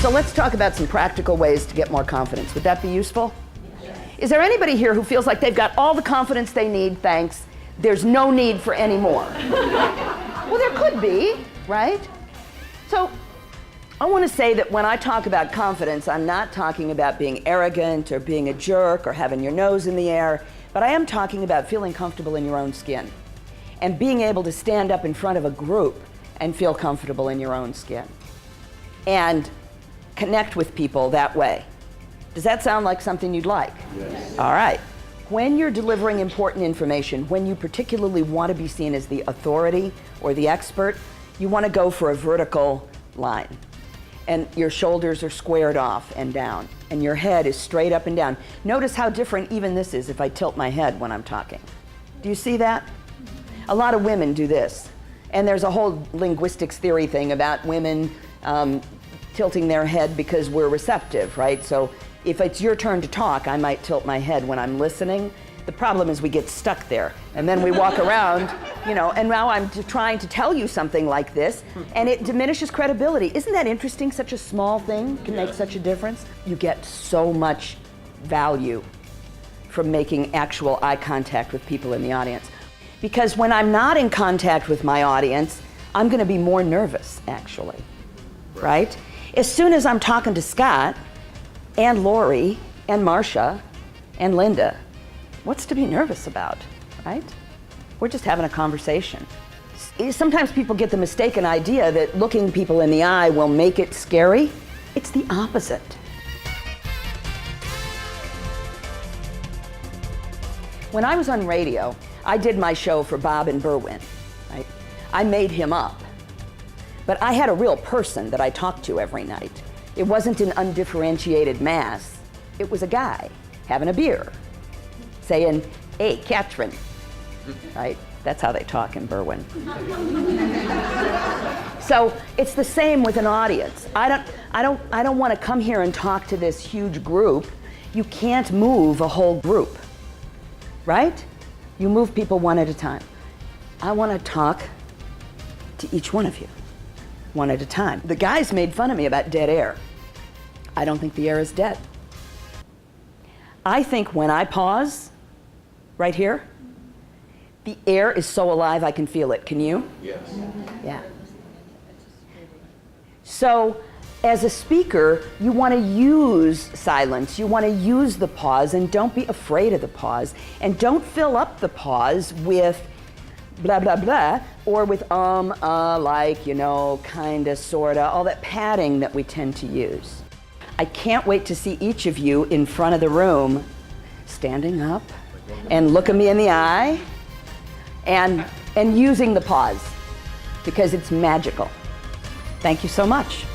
So let's talk about some practical ways to get more confidence. Would that be useful? Yes. Is there anybody here who feels like they've got all the confidence they need, thanks, there's no need for any more? Well, there could be, right? So I want to say that when I talk about confidence, I'm not talking about being arrogant or being a jerk or having your nose in the air, but I am talking about feeling comfortable in your own skin and being able to stand up in front of a group and feel comfortable in your own skin and connect with people that way. Does that sound like something you'd like? Yes. All right. When you're delivering important information, when you particularly want to be seen as the authority or the expert, you want to go for a vertical line. And your shoulders are squared off and down, and your head is straight up and down. Notice how different even this is if I tilt my head when I'm talking. Do you see that? A lot of women do this. And there's a whole linguistics theory thing about women tilting their head because we're receptive, right? So if it's your turn to talk, I might tilt my head when I'm listening. The problem is we get stuck there, and then we walk around, you know, and now I'm trying to tell you something like this, and it diminishes credibility. Isn't that interesting? Such a small thing can make such a difference. You get so much value from making actual eye contact with people in the audience. Because when I'm not in contact with my audience, I'm going to be more nervous, actually, right? As soon as I'm talking to Scott and Lori and Marcia and Linda, what's to be nervous about, right? We're just having a conversation. Sometimes people get the mistaken idea that looking people in the eye will make it scary. It's the opposite. When I was on radio, I did my show for Bob and Berwyn, right? I made him up. But I had a real person that I talked to every night. It wasn't an undifferentiated mass. It was a guy having a beer, saying, "Hey, Katrin," right? That's how they talk in Berwyn. So it's the same with an audience. I don't want to come here and talk to this huge group. You can't move a whole group, right? You move people one at a time. I want to talk to each one of you, one at a time. The guys made fun of me about dead air. I don't think the air is dead. I think when I pause, right here, the air is so alive I can feel it. Can you? Yes. Yeah. So, as a speaker, you want to use silence. You want to use the pause, and don't be afraid of the pause. And don't fill up the pause with blah, blah, blah, or with like, you know, kinda, sorta, all that padding that we tend to use. I can't wait to see each of you in front of the room, standing up and looking me in the eye and using the pause, because it's magical. Thank you so much.